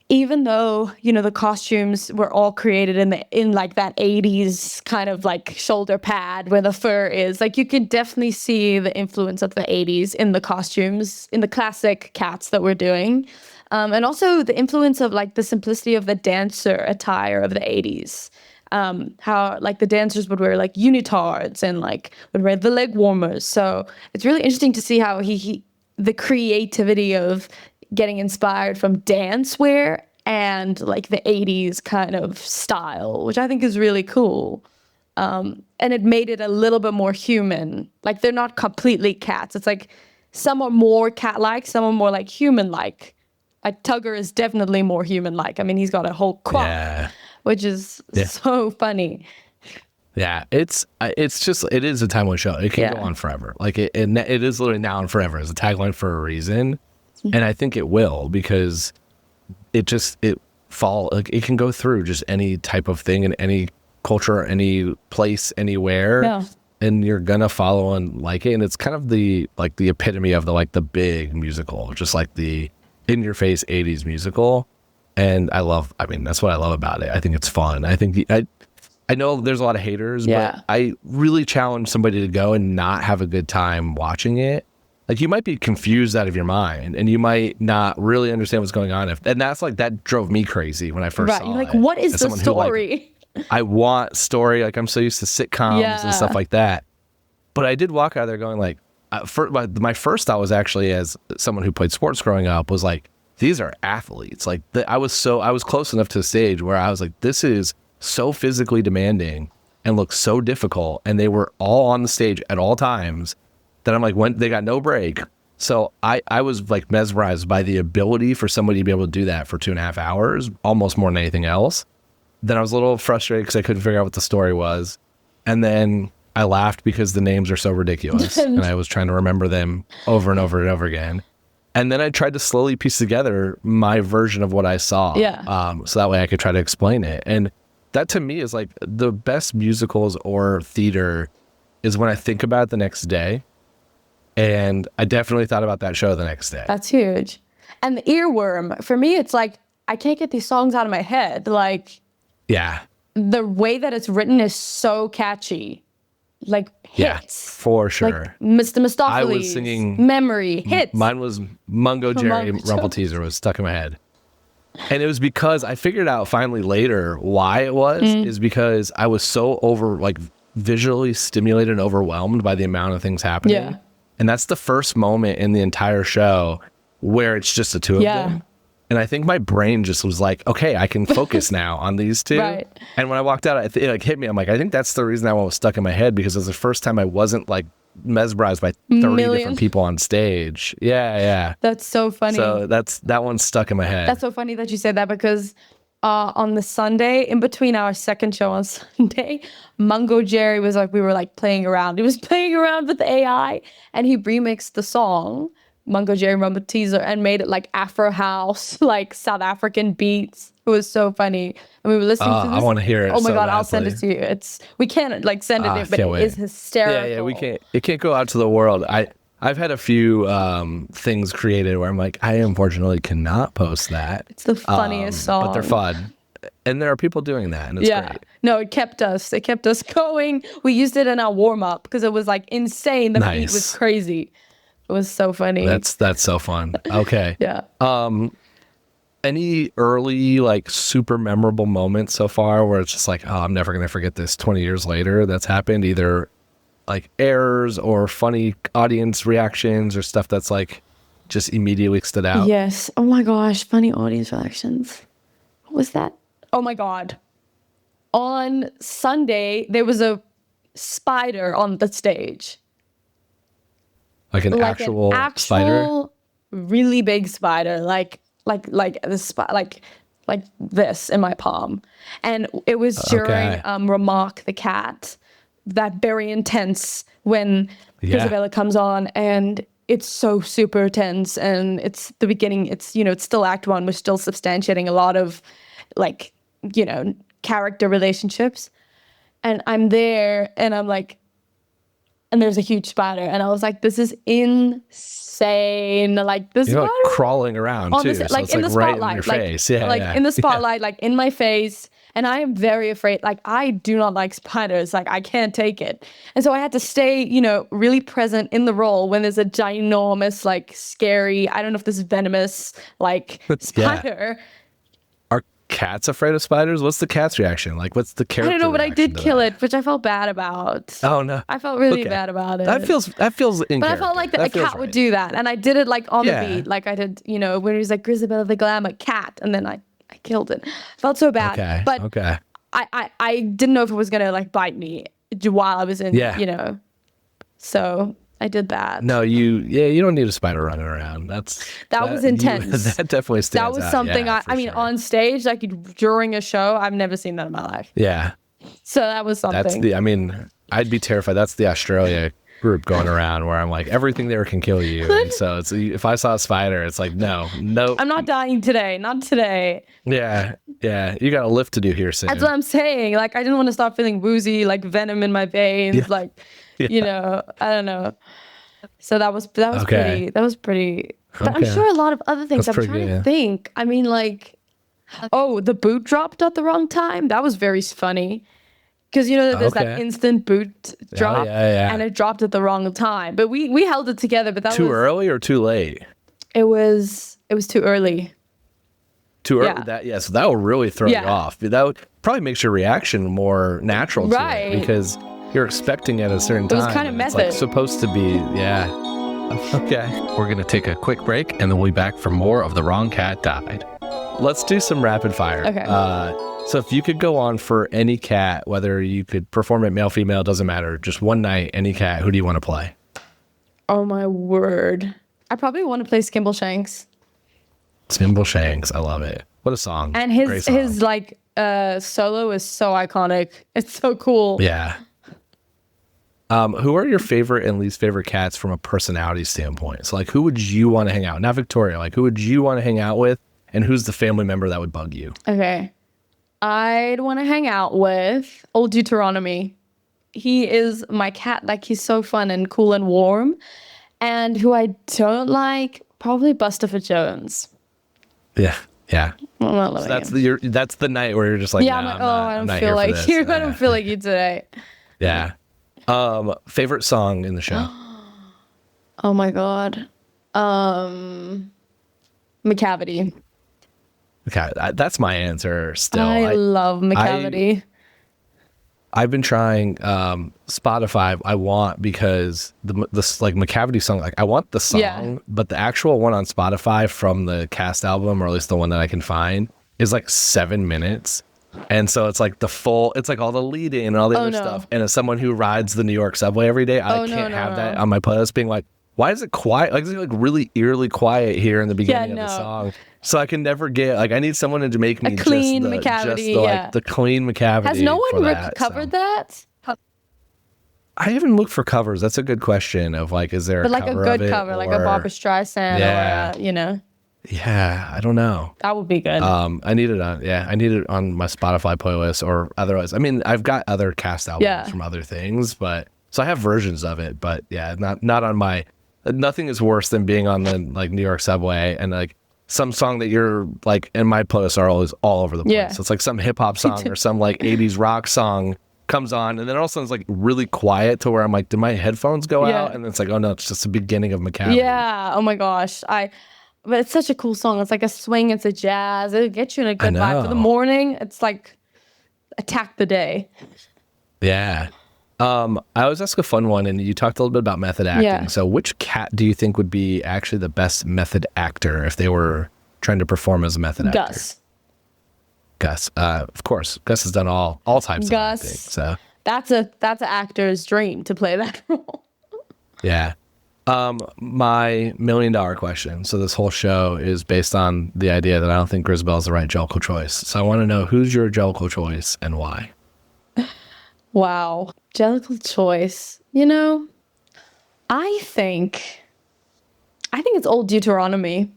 even though, the costumes were all created in like that 80s kind of like shoulder pad where the fur is, like you could definitely see the influence of the 80s in the costumes, in the classic cats that we're doing. And also the influence of like the simplicity of the dancer attire of the 80s. How like the dancers would wear like unitards and like would wear the leg warmers. So it's really interesting to see how the creativity of getting inspired from dance wear and like the 80s kind of style, which I think is really cool. And it made it a little bit more human. Like they're not completely cats. It's like some are more cat-like, some are more like human-like. Like Tugger is definitely more human-like. I mean, he's got a whole crop, which is so funny. Yeah, it is a timeless show. It can go on forever. Like it is literally now and forever as a tagline for a reason. And I think it will, because it can go through just any type of thing in any culture, any place, anywhere, and you're gonna follow and like it. And it's kind of the epitome of the big musical, just like the in your face 80s musical. And that's what I love about it. I think it's fun. I think I know there's a lot of haters, but I really challenge somebody to go and not have a good time watching it. Like you might be confused out of your mind, and you might not really understand what's going on. And that drove me crazy when I first saw it. You're like, what is the story? I want story. Like I'm so used to sitcoms and stuff like that. But I did walk out of there going like, my first thought was actually, as someone who played sports growing up, was like, these are athletes. Like I was close enough to the stage where I was like, this is so physically demanding and looks so difficult. And they were all on the stage at all times. That I'm like, when they got no break. So I was like mesmerized by the ability for somebody to be able to do that for 2.5 hours, almost more than anything else. Then I was a little frustrated because I couldn't figure out what the story was. And then I laughed because the names are so ridiculous. And I was trying to remember them over and over and over again. And then I tried to slowly piece together my version of what I saw. Yeah. So that way I could try to explain it. And that to me is like the best musicals or theater is when I think about it the next day. And I definitely thought about that show the next day. That's huge. And the earworm, for me, it's like, I can't get these songs out of my head. Like, Yeah. the way that it's written is so catchy. Like, Yeah, hits. for sure. Like, Mr. Mistopheles. I was singing Memory. Hits. Mine was Mungo Jerry Mungo. Rumple Teaser was stuck in my head. And it was because I figured out finally later why it was, is because I was so visually stimulated and overwhelmed by the amount of things happening. Yeah. And that's the first moment in the entire show where it's just the two of them. And I think my brain just was like, okay, I can focus now on these two. Right. And when I walked out, it like hit me. I'm like, I think that's the reason that one was stuck in my head, because it was the first time I wasn't like mesmerized by 30 different people on stage. Yeah. That's so funny. So that one's stuck in my head. That's so funny that you said that, because on the Sunday, in between our second show on Sunday, Mungo Jerry was like, we were like playing around. He was playing around with the AI, and he remixed the song Mungo Jerry Rumble Teaser and made it like Afro house, like South African beats. It was so funny. And we were listening to this. I want to hear it. Oh my so God, I'll send it to you. We can't like send it, but it is hysterical. Yeah, we can't. It can't go out to the world. I've had a few things created where I'm like, I unfortunately cannot post that. It's the funniest song. But they're fun. And there are people doing that, and it's great. No, it kept us going. We used it in our warm-up because it was like insane. The beat was crazy. It was so funny. That's so fun. Okay. Yeah. Any early like super memorable moments so far where it's just like, oh, I'm never gonna forget this 20 years later that's happened, either like errors or funny audience reactions or stuff that's like just immediately stood out? Yes. Oh my gosh, funny audience reactions. What was that? Oh my God. On Sunday, there was a spider on the stage. Like an actual spider? Really big spider, like this in my palm. And it was during Remark the Cat, that very intense when Isabella comes on, and it's so super tense, and it's the beginning, it's still act one, we're still substantiating a lot of character relationships. And I'm there and I'm like, and there's a huge spider, and I was like, this is insane. Like this like crawling around too. So like it's in like the spotlight, right in your face. Yeah. In the spotlight, like in my face. And I am very afraid. Like, I do not like spiders. Like, I can't take it. And so I had to stay, really present in the role when there's a ginormous, like, scary, I don't know if this is venomous, like, spider. Are cats afraid of spiders? What's the cat's reaction? Like, what's the character I don't know, but I did kill it, which I felt bad about. Oh, no. I felt really bad about it. That feels in But I felt like a cat would do that. And I did it, like, on the beat. Like, I did, when he was like, Grisabella the Glamour cat. And then I killed it. Felt so bad. I didn't know if it was gonna like bite me while I was in, so I did that. No, you don't need a spider running around. That was intense. That definitely stands out. That was something I mean, on stage, like during a show, I've never seen that in my life. Yeah. So that was something. I'd be terrified. That's the Australia group going around where I'm like, everything there can kill you. And so it's, if I saw a spider, it's like, no. I'm not dying today. Not today. Yeah. You got a lift to do here soon. That's what I'm saying. Like, I didn't want to start feeling woozy, like venom in my veins. Like, I don't know. So that was pretty. That was pretty. But I'm sure a lot of other things. I'm trying to think. I mean, like, the boot dropped at the wrong time. That was very funny. Because there's that instant boot drop, and it dropped at the wrong time. But we held it together. But that too early or too late? It was too early. Too early. Yeah. So that will really throw you off. That would probably makes your reaction more natural to it, because you're expecting it at a certain time. It was kind of method. It's like supposed to be. Yeah. Okay. We're gonna take a quick break, and then we'll be back for more of The Wrong Cat Died. Let's do some rapid fire. Okay. So if you could go on for any cat, whether you could perform it male, female, doesn't matter. Just one night, any cat, who do you want to play? Oh my word. I probably want to play Skimble Shanks. Skimble Shanks. I love it. What a song. And his like solo is so iconic. It's so cool. Yeah. Who are your favorite and least favorite cats from a personality standpoint? So, like, who would you want to hang out with? Not Victoria. Like, who would you want to hang out with? And who's the family member that would bug you? Okay. I'd want to hang out with Old Deuteronomy. He is my cat. Like, he's so fun and cool and warm. And who I don't like, probably Bustopher Jones. Yeah. Yeah. I'm not So loving him. that's the night where you're just like, Yeah, nah, I'm like, I'm I don't not feel here like for this. you. I don't feel like you today. Yeah. Favorite song in the show? Oh my God. McCavity. Okay, that's my answer still. I love McCavity. I've been trying Spotify. I want because the like McCavity song. Like I want the song, Yeah. but the actual one on Spotify from the cast album, or at least the one that I can find, is like 7 minutes. And so it's like it's like all the leading and all the other stuff. And as someone who rides the New York subway every day, I can't have that on my playlist being like, why is it quiet? Like, it's like really eerily quiet here in the beginning of the song. So I can never get, like, I need someone to make me clean just McCavity, like the clean McCavity. Has no one that, covered that? I haven't looked for covers. That's a good question of like, is there But a like cover a good of it, cover, like a Barbara Streisand or Yeah, I don't know. that would be good. I need it on my Spotify playlist or otherwise. I mean, I've got other cast albums from other things, but so I have versions of it, but yeah, not on my. Nothing is worse than being on the like New York subway and like some song that you're like in my playlists are always all over the place. Yeah. So it's like some hip hop song or some like 80s rock song comes on and then all of a sudden it's like really quiet to where I'm like, did my headphones go out? And then it's like, oh no, it's just the beginning of McCavity. Yeah. Oh my gosh. But it's such a cool song. It's like a swing. It's a jazz. It'll get you in a good vibe for the morning. It's like attack the day. Yeah. I always ask a fun one, and you talked a little bit about method acting. Yeah. So which cat do you think would be actually the best method actor if they were trying to perform as a method actor? Gus. Of course. Gus has done all types of acting. So that's an actor's dream to play that role. yeah. My $1 million question. So this whole show is based on the idea that I don't think Grisabelle is the right Jellicle choice. So I want to know who's your Jellicle choice and why. Wow. Jellicle choice. I think it's Old Deuteronomy.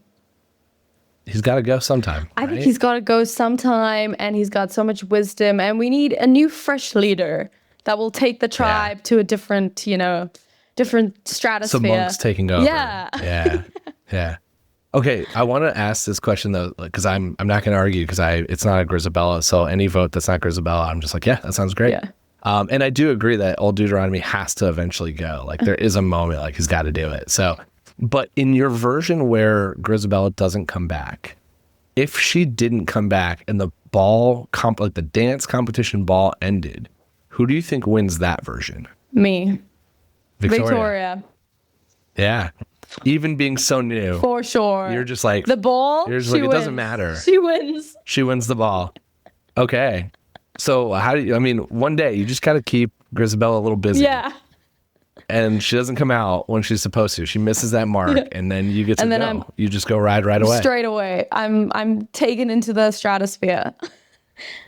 He's got to go sometime. I think he's got to go sometime, and he's got so much wisdom, and we need a new, fresh leader that will take the tribe to a different, different stratosphere. Some monks taking over. Yeah. Yeah. Okay, I want to ask this question though, because I'm not going to argue because it's not a Grisabella. So any vote that's not Grisabella, I'm just like, yeah, that sounds great. Yeah. And I do agree that Old Deuteronomy has to eventually go. Like there is a moment like he's got to do it. So, but in your version where Grisabella doesn't come back, if she didn't come back and the like the dance competition ball ended, who do you think wins that version? Me. Victoria. Yeah. Even being so new. For sure. You're just like the ball. You're just like, it doesn't matter. She wins. She wins the ball. Okay. So one day you just got to keep Grisabella a little busy. Yeah. And she doesn't come out when she's supposed to. She misses that mark, and then you get to go. You just go ride right away. Straight away. I'm taken into the stratosphere.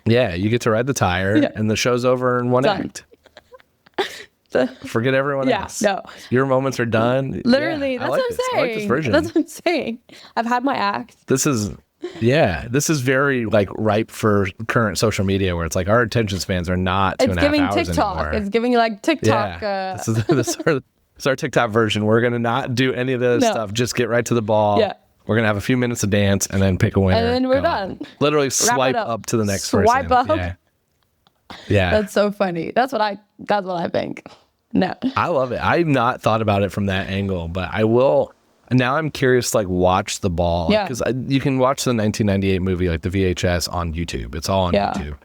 Yeah, you get to ride the tire, and the show's over in one act. Forget everyone else. No. Your moments are done. Literally, yeah, that's what I'm saying. I like this version. That's what I'm saying. I've had my act. This is very like ripe for current social media where it's like our attention spans are not 2.5 hours anymore. It's giving TikTok. It's giving you like TikTok. Yeah. This is our TikTok version. We're going to not do any of this stuff. Just get right to the ball. Yeah. We're going to have a few minutes of dance and then pick a winner. And then we're done. Literally swipe up to the next person. Swipe up. Yeah. That's so funny. That's what I think. No. I love it. I've not thought about it from that angle, but I will. Now I'm curious to like watch the ball. Yeah. Because you can watch the 1998 movie, like the VHS on YouTube. It's all on YouTube.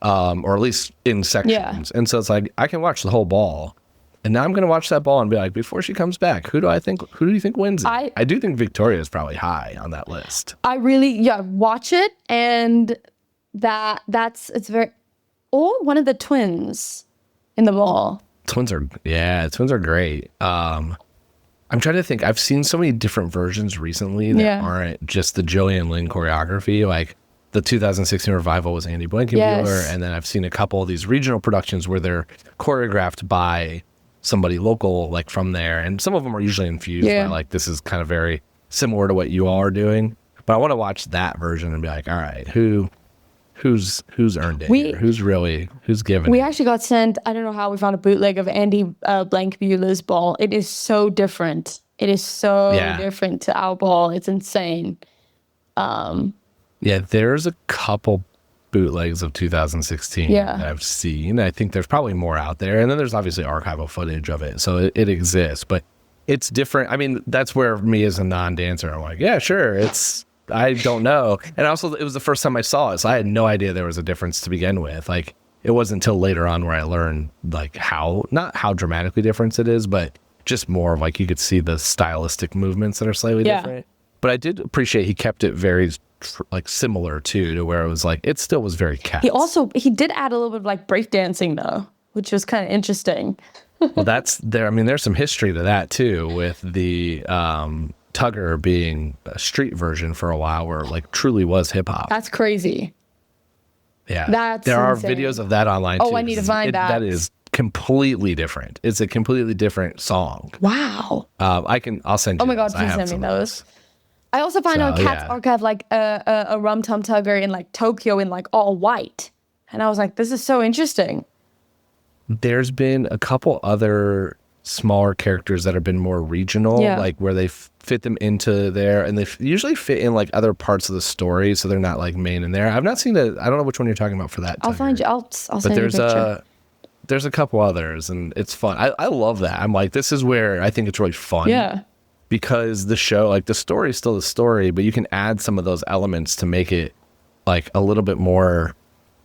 Or at least in sections. Yeah. And so it's like, I can watch the whole ball. And now I'm going to watch that ball and be like, before she comes back, who do you think wins it? I do think Victoria is probably high on that list. I really, watch it. And it's very, or one of the twins in the ball. Twins are great. I'm trying to think. I've seen so many different versions recently that aren't just the Jillian Lynn choreography. Like the 2016 revival was Andy Blankenbuehler, and then I've seen a couple of these regional productions where they're choreographed by somebody local like from there, and some of them are usually infused by like, this is kind of very similar to what you all are doing. But I want to watch that version and be like, all right, who's earned it here? Who's given We it? actually got sent, I don't know how we found a bootleg of Andy Blankbuehler's ball. It is so different. It is so different to our ball. It's insane. Yeah, there's a couple bootlegs of 2016 that I've seen. I think there's probably more out there. And then there's obviously archival footage of it. So it exists, but it's different. I mean, that's where me as a non-dancer, I'm like, yeah, sure. I don't know. And also it was the first time I saw it. So I had no idea there was a difference to begin with. Like, it wasn't until later on where I learned like not how dramatically different it is, but just more of like, you could see the stylistic movements that are slightly different. But I did appreciate he kept it very like similar too, to where it was like, it still was very Cats. He did add a little bit of like breakdancing though, which was kind of interesting. Well, that's there. I mean, there's some history to that too, with the Tugger being a street version for a while, where like truly was hip hop. That's crazy. Yeah, there are videos of that online too. Oh, I need to find that. That is completely different. It's a completely different song. Wow. I'll send you. Oh my God, those. please send me those. I also found out Cats Archive like a Rum Tum Tugger in like Tokyo in like all white. And I was like, this is so interesting. There's been a couple other smaller characters that have been more regional, like where they fit them into there, and they usually fit in like other parts of the story, so they're not like main in there. I've not seen I don't know which one you're talking about for that. I'll find you. I'll send you a picture. There's a couple others, and it's fun. I love that. I'm like, this is where I think it's really fun. Yeah. Because the show, like the story is still the story, but you can add some of those elements to make it like a little bit more,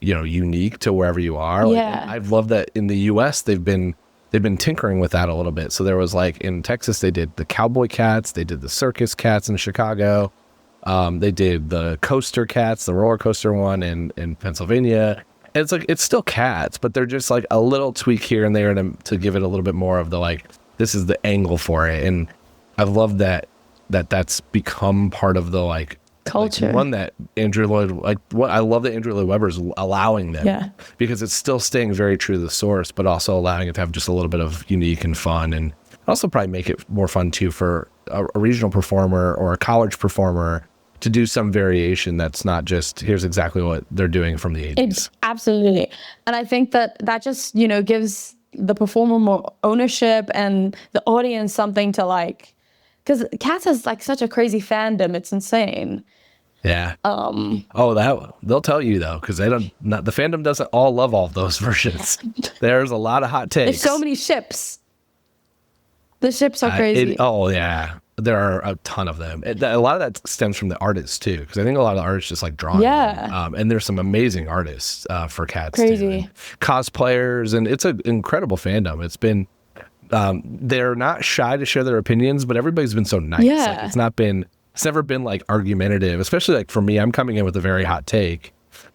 unique to wherever you are. Yeah. Like, I've loved that in the US they've been tinkering with that a little bit. So there was like in Texas, they did the cowboy cats, they did the circus cats in Chicago. They did the coaster cats, the roller coaster one in Pennsylvania. And it's like, it's still cats, but they're just like a little tweak here and there to give it a little bit more of the, like, this is the angle for it. And I've loved that's become part of the like culture. Like, one that Andrew Lloyd, I love that Andrew Lloyd Webber is allowing them, because it's still staying very true to the source, but also allowing it to have just a little bit of unique and fun, and also probably make it more fun too for a regional performer or a college performer to do some variation that's not just here's exactly what they're doing from the 80s. Absolutely. And I think that just, gives the performer more ownership and the audience something to like, because Cats has like such a crazy fandom. It's insane. Yeah. They'll tell you though, because the fandom doesn't all love all of those versions. There's a lot of hot takes. There's so many ships. The ships are crazy. Yeah. There are a ton of them. A lot of that stems from the artists too, because I think a lot of the artists just like drawing. Yeah. And there's some amazing artists for Cats. Crazy. Too. Cosplayers, and it's an incredible fandom. It's been, they're not shy to share their opinions, but everybody's been so nice. Yeah. Like, it's never been like argumentative, especially like for me, I'm coming in with a very hot take.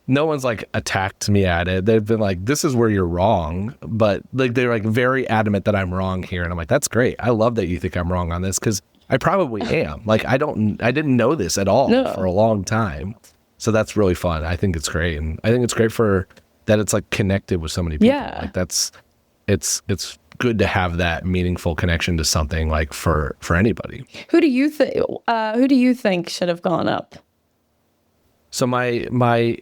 No one's like attacked me at it. They've been like, this is where you're wrong. But like, they're like very adamant that I'm wrong here. And I'm like, that's great. I love that you think I'm wrong on this, because I probably am. Like, I didn't know this at all for a long time. So that's really fun. I think it's great. And I think it's great for that it's like connected with so many people. Yeah. Like it's good to have that meaningful connection to something like for anybody. Who do you think should have gone up? So my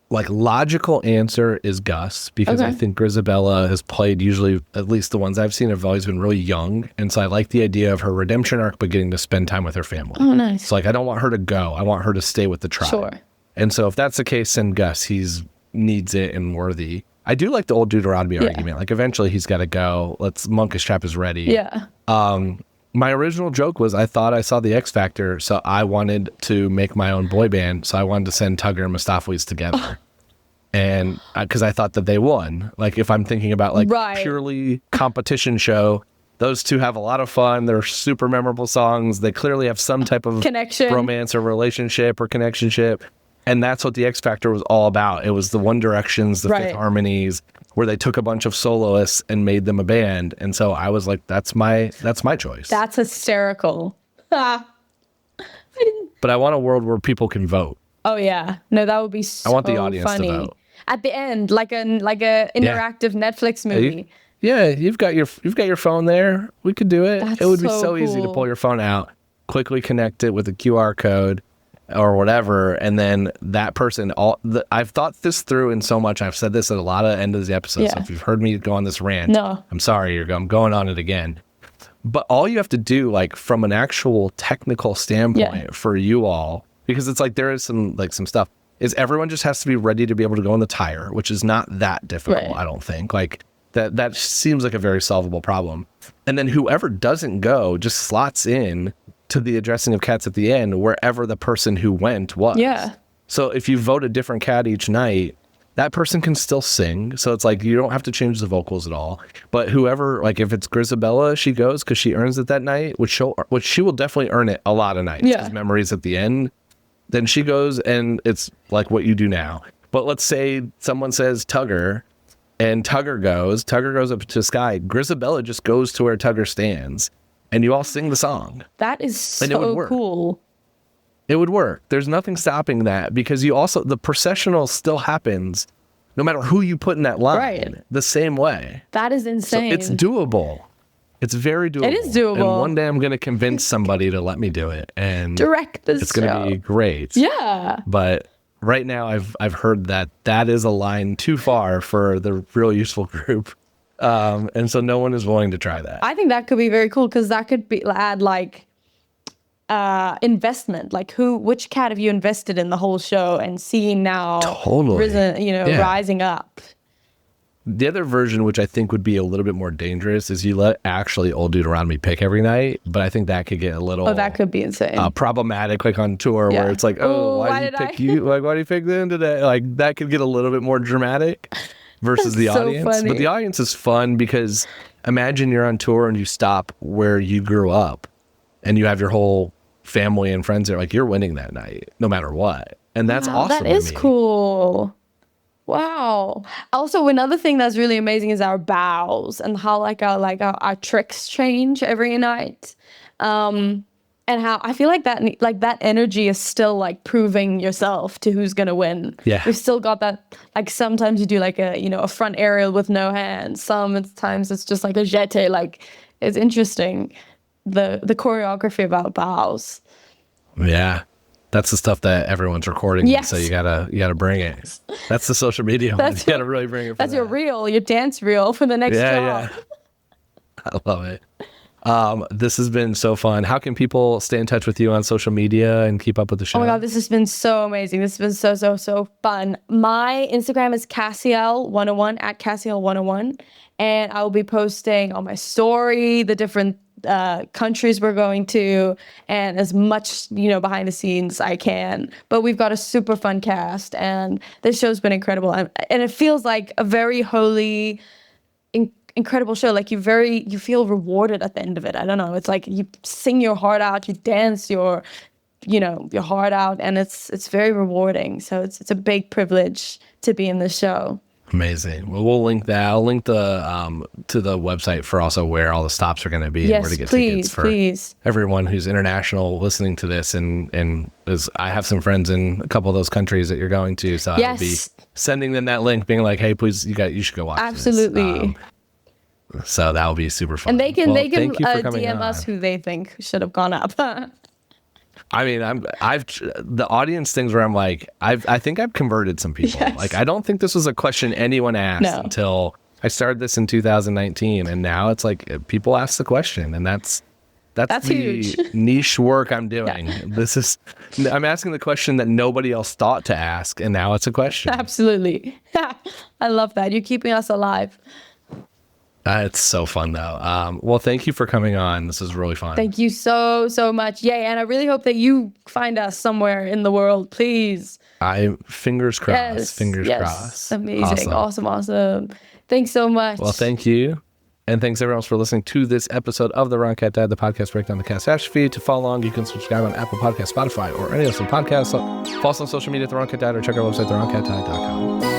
like logical answer is Gus, because I think Grisabella has played, usually at least the ones I've seen, have always been really young, and so I like the idea of her redemption arc, but getting to spend time with her family. Oh, nice. So like, I don't want her to go. I want her to stay with the tribe. Sure. And so if that's the case, then Gus, he's needs it and worthy. I do like the Old Deuteronomy argument. Like, eventually he's got to go. Monkish Trap is ready. Yeah. My original joke was I thought I saw the X Factor, so I wanted to make my own boy band. So I wanted to send Tugger and Mustafawis together. And because I thought that they won. Like, if I'm thinking about like purely competition show, those two have a lot of fun. They're super memorable songs. They clearly have some type of connection, romance or relationship or connectionship. And that's what the X Factor was all about. It was the One Directions, the Fifth Harmonies, where they took a bunch of soloists and made them a band. And so I was like, that's my choice. That's hysterical. But I want a world where people can vote. Oh yeah. No, that would be so funny. I want the audience to vote. At the end, like a interactive Netflix movie. Yeah, you've got your phone there. We could do it. That's It would be so so easy to cool. pull your phone out, quickly connect it with a QR code or whatever, and then that person. I've thought this through in so much. I've said this at a lot of end of the episodes. So Yeah. if you've heard me go on this rant, No. I'm sorry. I'm going on it again. But all you have to do, like from an actual technical standpoint for you all, because it's like there is some stuff, is everyone just has to be ready to be able to go on the tire, which is not that difficult, Right. I don't think. Like that seems like a very solvable problem. And then whoever doesn't go just slots in to the addressing of cats at the end, wherever the person who went was. Yeah. So if you vote a different cat each night, that person can still sing. So it's like you don't have to change the vocals at all. But whoever, like if it's Grisabella, she goes because she earns it that night, which she will definitely earn it a lot of nights. Yeah. 'Cause Memories at the end. Then she goes and it's like what you do now. But let's say someone says Tugger and Tugger goes up to Sky. Grisabella just goes to where Tugger stands and you all sing the song. That is And it would so work. cool. It would work. There's nothing stopping that because the processional still happens no matter who you put in that line Right. the same way. That is So insane. it's doable. It's very doable. It is doable. And one day I'm going to convince somebody to let me do it. And Direct this it's going to be great. Yeah. But right now I've heard that is a line too far for the Real Useful group. And so no one is willing to try that. I think that could be very cool because that could add like investment. Like which cat have you invested in the whole show and seeing now Totally. Yeah. rising up. The other version, which I think would be a little bit more dangerous, is you let actually Old Deuteronomy pick every night. But I think that could get a little That could be insane. problematic, like on tour, Yeah. where it's like, Oh, why why did did you pick I? you? Like, why do you pick them today? Like that could get a little bit more dramatic versus the So audience. funny. But the audience is fun because imagine you're on tour and you stop where you grew up, and you have your whole family and friends there. Like you're winning that night, no matter what, and that's Wow, awesome. that to is me. cool. Wow. Also, another thing that's really amazing is our bows and how our tricks change every night. And how I feel like that energy is still like proving yourself to who's gonna win. Yeah. We've still got that. Like sometimes you do like a front aerial with no hands. Sometimes it's just like a jeté. Like it's interesting the choreography about bows. Yeah. That's the stuff that everyone's recording. Yes. So you gotta bring it. That's the social media one. You gotta really bring it. For That's your that. reel, your dance reel for the next Yeah, job. yeah. I love it. This has been so fun. How can people stay in touch with you on social media and keep up with the show? Oh my God, this has been so amazing. This has been so fun. My Instagram is Cassiel101 at Cassiel101. And I will be posting on my story the different countries we're going to and as much, behind the scenes I can. But we've got a super fun cast and this show's been incredible. And it feels like a very holy, incredible show. Like you feel rewarded at the end of it. I don't know. It's like you sing your heart out, you dance your heart out, and it's very rewarding. So it's a big privilege to be in this show. Amazing. Well, we'll link that. I'll link the to the website for also where all the stops are going to be and where to get tickets for everyone who's international listening to this. And I have some friends in a couple of those countries that you're going to, so I'll be sending them that link, being like, "Hey, please, you should go watch Absolutely. This." So that will be super fun. And they can thank you for coming DM on. us who they think should have gone up. I mean, I've the audience things where I'm like, I think I've converted some people. Yes. Like, I don't think this was a question anyone asked until I started this in 2019, and now it's like people ask the question, and that's the huge. niche work I'm doing. Yeah. I'm asking the question that nobody else thought to ask, and now it's a question. Absolutely. I love that. You're keeping us alive. It's so fun though. Well, thank you for coming on. This is really fun. Thank you so much. Yeah, and I really hope that you find us somewhere in the world, please. Fingers crossed. Fingers crossed. Amazing. Awesome. Thanks so much. Well, thank you. And thanks everyone else for listening to this episode of The Wrong Cat Dad, the podcast breakdown the catastrophe. To follow along, you can subscribe on Apple Podcasts, Spotify, or any other podcast. Follow us on social media at The Wrong Cat Dad or check our website, thewrongcatdad.com.